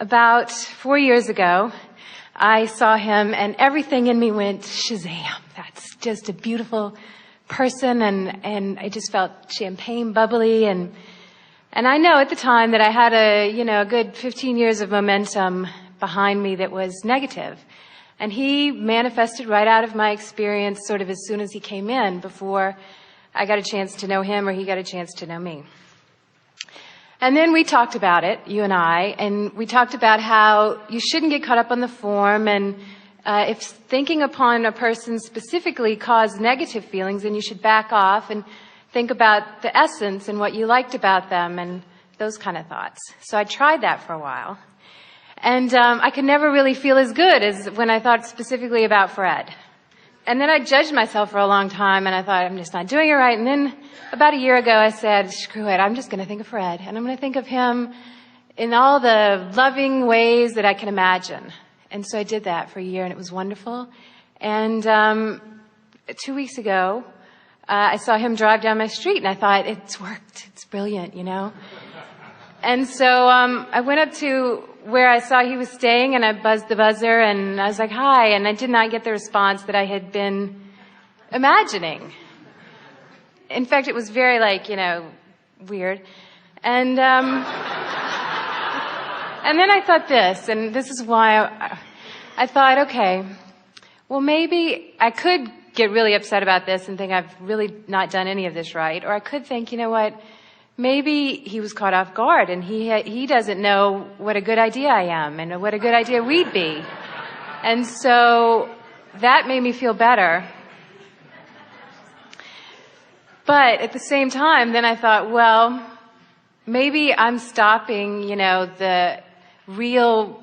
About 4 years ago, I saw him and everything in me went, Shazam, that's just a beautiful person, and I just felt champagne bubbly, and I know at the time that I had a good 15 years of momentum behind me that was negative. And he manifested right out of my experience sort of as soon as he came in, before I got a chance to know him or he got a chance to know me. And then we talked about it, you and I, and we talked about how you shouldn't get caught up on the form, and if thinking upon a person specifically caused negative feelings, then you should back off and think about the essence and what you liked about them and those kind of thoughts. So I tried that for a while. And I could never really feel as good as when I thought specifically about Fred. And then I judged myself for a long time, and I thought, I'm just not doing it right. And then about a year ago, I said, screw it, I'm just going to think of Fred. And I'm going to think of him in all the loving ways that I can imagine. And so I did that for a year, and it was wonderful. And 2 weeks ago, I saw him drive down my street, and I thought, it's worked. It's brilliant, And so I went up to where I saw he was staying, and I buzzed the buzzer, and I was like, hi, and I did not get the response that I had been imagining. In fact, it was very, weird. And then I thought this, and this is why I thought, okay, well, maybe I could get really upset about this and think I've really not done any of this right, or I could think, you know what, maybe he was caught off guard, and he doesn't know what a good idea I am and what a good idea we'd be. And so that made me feel better. But at the same time, then I thought, well, maybe I'm stopping, the real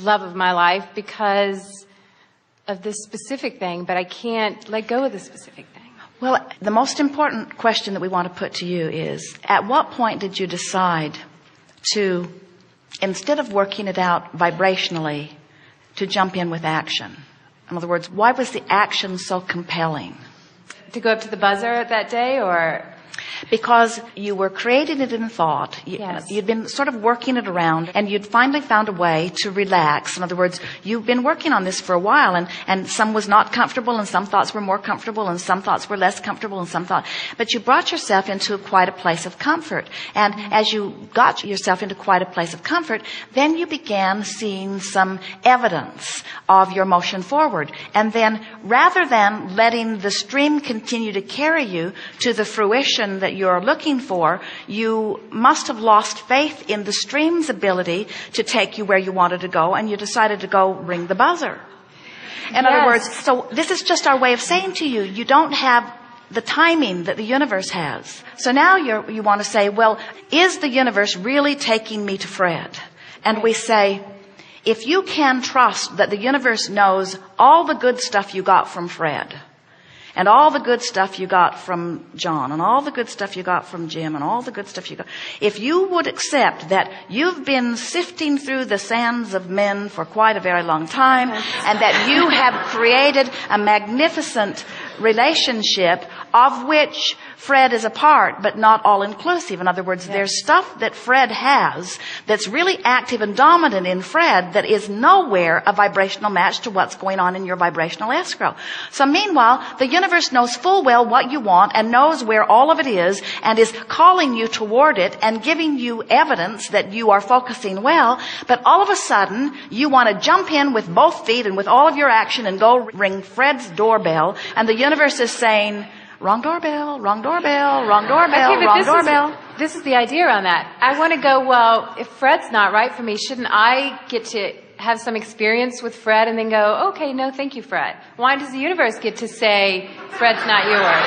love of my life because of this specific thing, but I can't let go of the specific thing. Well, the most important question that we want to put to you is, at what point did you decide to, instead of working it out vibrationally, to jump in with action? In other words, why was the action so compelling? To go up to the buzzer that day, or? Because you were creating it in thought. Yes. You'd been sort of working it around, and you'd finally found a way to relax. In other words, you've been working on this for a while, and some was not comfortable, and some thoughts were more comfortable, and some thoughts were less comfortable, and some thought. But you brought yourself into quite a place of comfort. And as you got yourself into quite a place of comfort, then you began seeing some evidence of your motion forward. And then, rather than letting the stream continue to carry you to the fruition that you're looking for, you must have lost faith in the stream's ability to take you where you wanted to go, and you decided to go ring the buzzer. In other words, so this is just our way of saying to you, you don't have the timing that the universe has. So now you want to say, well, is the universe really taking me to Fred? And we say, if you can trust that the universe knows all the good stuff you got from Fred, and all the good stuff you got from John, and all the good stuff you got from Jim, and all the good stuff you got. If you would accept that you've been sifting through the sands of men for quite a very long time, and that you have created a magnificent relationship of which Fred is a part, but not all-inclusive. In other words, there's stuff that Fred has that's really active and dominant in Fred that is nowhere a vibrational match to what's going on in your vibrational escrow. So meanwhile, the universe knows full well what you want and knows where all of it is and is calling you toward it and giving you evidence that you are focusing well. But all of a sudden, you want to jump in with both feet and with all of your action and go ring Fred's doorbell, and the universe is saying, wrong doorbell, wrong doorbell, wrong doorbell, okay, wrong doorbell. This is the idea on that. I want to go, well, if Fred's not right for me, shouldn't I get to have some experience with Fred and then go, okay, no, thank you, Fred? Why does the universe get to say, Fred's not yours?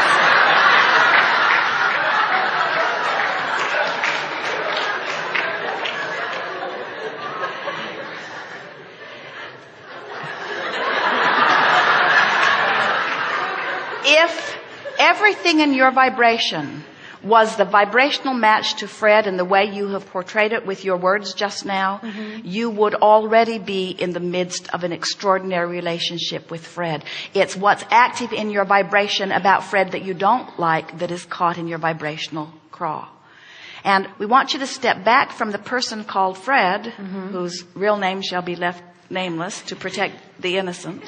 If everything in your vibration was the vibrational match to Fred in the way you have portrayed it with your words just now, you would already be in the midst of an extraordinary relationship with Fred. It's what's active in your vibration about Fred that you don't like that is caught in your vibrational craw. And we want you to step back from the person called Fred, whose real name shall be left nameless to protect the innocent.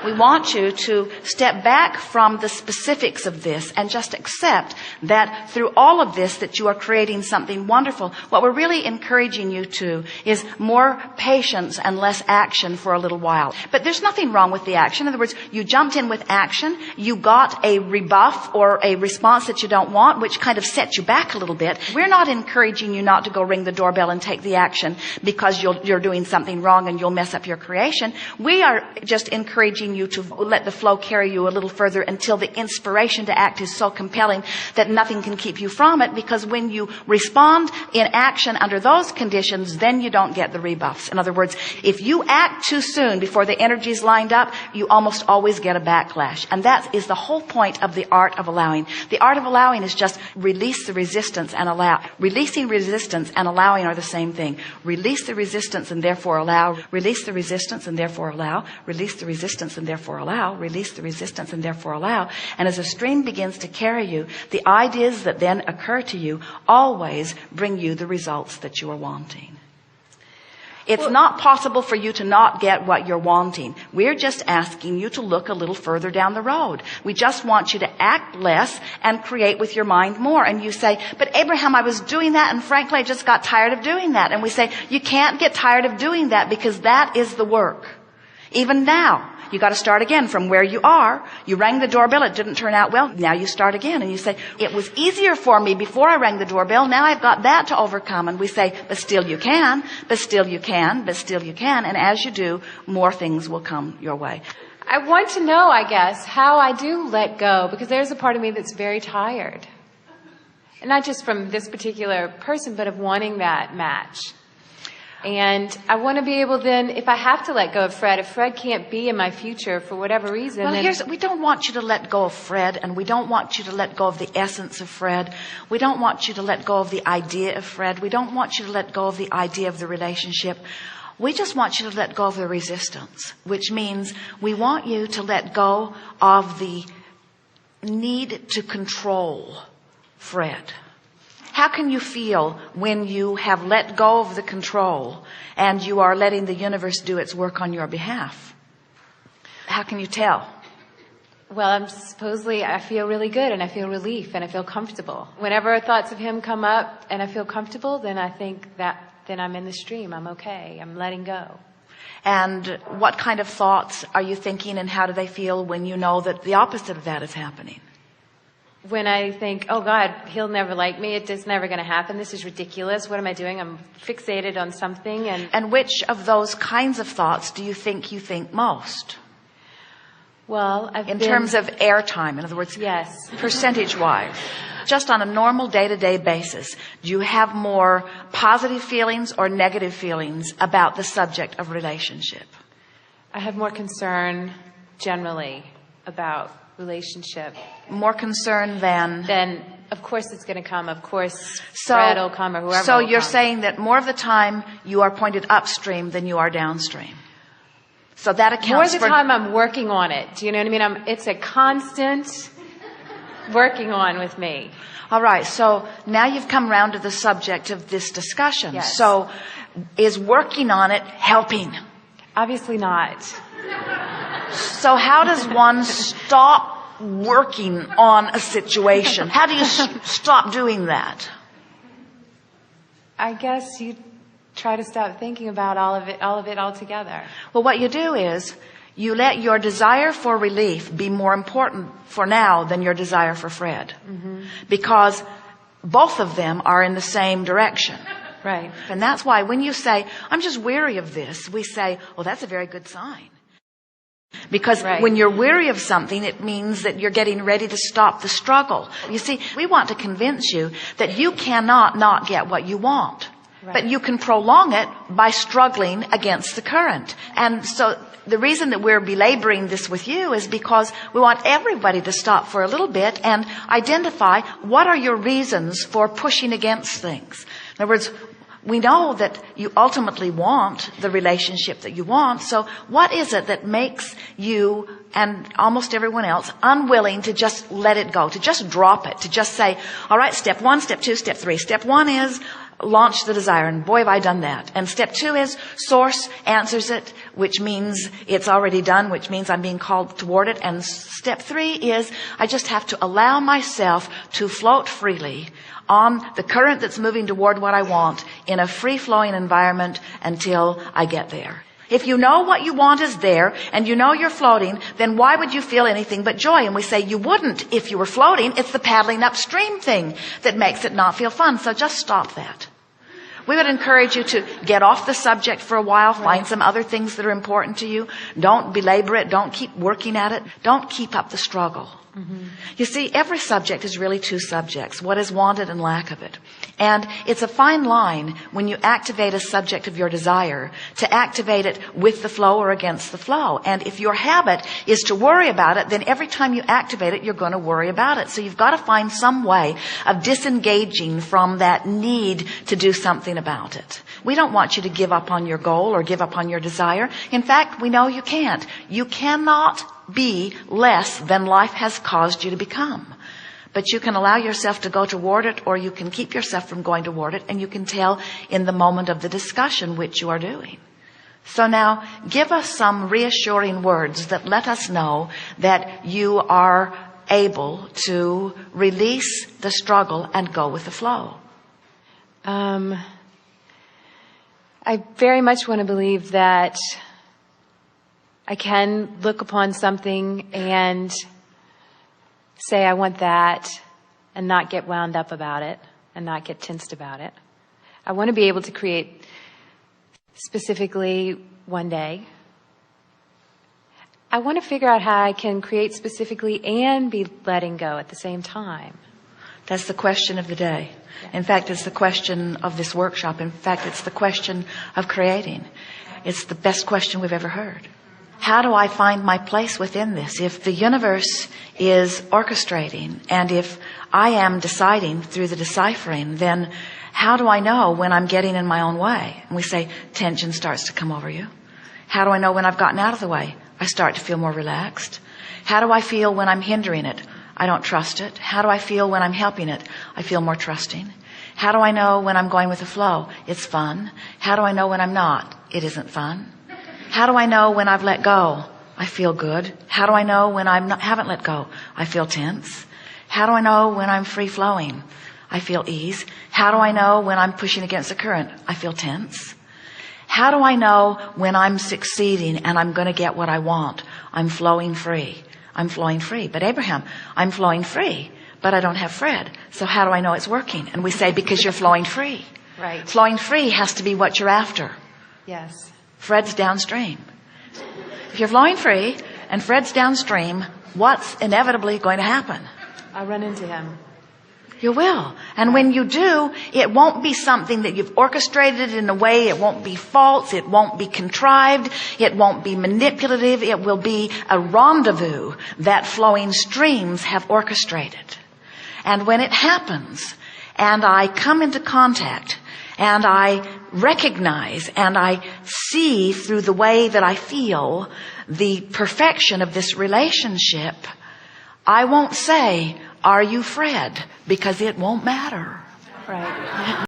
We want you to step back from the specifics of this and just accept that through all of this that you are creating something wonderful. What we're really encouraging you to is more patience and less action for a little while. But there's nothing wrong with the action. In other words, you jumped in with action, you got a rebuff or a response that you don't want, which kind of set you back a little bit. We're not encouraging you not to go ring the doorbell and take the action because you're doing something wrong and you'll mess up your creation. We are just encouraging you to let the flow carry you a little further until the inspiration to act is so compelling that nothing can keep you from it, because when you respond in action under those conditions, then you don't get the rebuffs. In other words, if you act too soon before the energy's lined up, you almost always get a backlash. And that is the whole point of the art of allowing. The art of allowing is just release the resistance and allow. Releasing resistance and allowing are the same thing. Release the resistance and therefore allow. Release the resistance and therefore allow. Release the resistance and therefore allow. Release the resistance and therefore allow. And as a stream begins to carry you, the ideas that then occur to you always bring you the results that you are wanting. It's not possible for you to not get what you're wanting. We're just asking you to look a little further down the road. We just want you to act less and create with your mind more. And you say, but Abraham, I was doing that, and frankly, I just got tired of doing that. And we say, you can't get tired of doing that, because that is the work. Even now, you got to start again from where you are. You rang the doorbell. It didn't turn out well. Now you start again. And you say, it was easier for me before I rang the doorbell. Now I've got that to overcome. And we say, but still you can, but still you can, but still you can. And as you do, more things will come your way. I want to know, I guess, how I do let go, because there's a part of me that's very tired. And not just from this particular person, but of wanting that match. And I want to be able then, if I have to let go of Fred, if Fred can't be in my future for whatever reason. Well, we don't want you to let go of Fred, and we don't want you to let go of the essence of Fred. We don't want you to let go of the idea of Fred. We don't want you to let go of the idea of the relationship. We just want you to let go of the resistance, which means we want you to let go of the need to control Fred. How can you feel when you have let go of the control and you are letting the universe do its work on your behalf? How can you tell? Well, I feel really good, and I feel relief, and I feel comfortable. Whenever thoughts of him come up and I feel comfortable, then I think that then I'm in the stream. I'm okay. I'm letting go. And what kind of thoughts are you thinking, and how do they feel when you know that the opposite of that is happening? When I think, oh God, he'll never like me. It's just never going to happen. This is ridiculous. What am I doing? I'm fixated on something. And which of those kinds of thoughts do you think most? Well, in terms of airtime, in other words, yes, percentage-wise. Just on a normal day-to-day basis, do you have more positive feelings or negative feelings about the subject of relationship? I have more concern generally about relationship. More concern than? Then, of course it's going to come. Of course Fred will come, or whoever So will you're come. saying that more of the time you are pointed upstream than you are downstream. So that accounts more of the for... time I'm working on it. Do you know what I mean? It's a constant working on with me. All right. So now you've come around to the subject of this discussion. Yes. So is working on it helping? Obviously not. So how does one stop working on a situation? How do you stop doing that? I guess you try to stop thinking about all of it altogether. Well, what you do is you let your desire for relief be more important for now than your desire for Fred. Mm-hmm. Because both of them are in the same direction. Right. And that's why when you say, I'm just weary of this, we say, well, that's a very good sign. Because when you're weary of something, it means that you're getting ready to stop the struggle. You see, we want to convince you that you cannot not get what you want. Right. But you can prolong it by struggling against the current. And so the reason that we're belaboring this with you is because we want everybody to stop for a little bit and identify what are your reasons for pushing against things. In other words, We know that you ultimately want the relationship that you want. So what is it that makes you and almost everyone else unwilling to just let it go, to just drop it, to just say, all right, step 1, step 2, step 3. Step 1 is launch the desire, and boy, have I done that. And step 2 is source answers it, which means it's already done, which means I'm being called toward it. And step 3 is I just have to allow myself to float freely on the current that's moving toward what I want in a free-flowing environment until I get there. If you know what you want is there and you know you're floating, then why would you feel anything but joy? And we say you wouldn't if you were floating. It's the paddling upstream thing that makes it not feel fun. So just stop that. We would encourage you to get off the subject for a while, find some other things that are important to you. Don't belabor it. Don't keep working at it. Don't keep up the struggle. Mm-hmm. You see, every subject is really 2 subjects, what is wanted and lack of it. And it's a fine line when you activate a subject of your desire to activate it with the flow or against the flow. And if your habit is to worry about it, then every time you activate it, you're going to worry about it. So you've got to find some way of disengaging from that need to do something about it. We don't want you to give up on your goal or give up on your desire. In fact, we know you can't. You cannot be less than life has caused you to become. But you can allow yourself to go toward it, or you can keep yourself from going toward it, and you can tell in the moment of the discussion which you are doing. So now, give us some reassuring words that let us know that you are able to release the struggle and go with the flow. I very much want to believe that I can look upon something and say I want that and not get wound up about it and not get tensed about it. I want to be able to create specifically one day. I want to figure out how I can create specifically and be letting go at the same time. That's the question of the day. In fact, it's the question of this workshop. In fact, it's the question of creating. It's the best question we've ever heard. How do I find my place within this? If the universe is orchestrating and if I am deciding through the deciphering, then how do I know when I'm getting in my own way? And we say tension starts to come over you. How do I know when I've gotten out of the way? I start to feel more relaxed. How do I feel when I'm hindering it? I don't trust it. How do I feel when I'm helping it? I feel more trusting. How do I know when I'm going with the flow? It's fun. How do I know when I'm not? It isn't fun. How do I know when I've let go? I feel good. How do I know when I haven't let go? I feel tense. How do I know when I'm free flowing? I feel ease. How do I know when I'm pushing against the current? I feel tense. How do I know when I'm succeeding and I'm going to get what I want? I'm flowing free. I'm flowing free. But Abraham, I'm flowing free, but I don't have Fred. So how do I know it's working? And we say, because you're flowing free. Right. Flowing free has to be what you're after. Yes. Fred's downstream. If you're flowing free and Fred's downstream, what's inevitably going to happen? I'll run into him. You will. And when you do, it won't be something that you've orchestrated in a way. It won't be false. It won't be contrived. It won't be manipulative. It will be a rendezvous that flowing streams have orchestrated. And when it happens, and I come into contact, and I recognize and I see through the way that I feel the perfection of this relationship, I won't say, are you Fred? Because it won't matter. Right.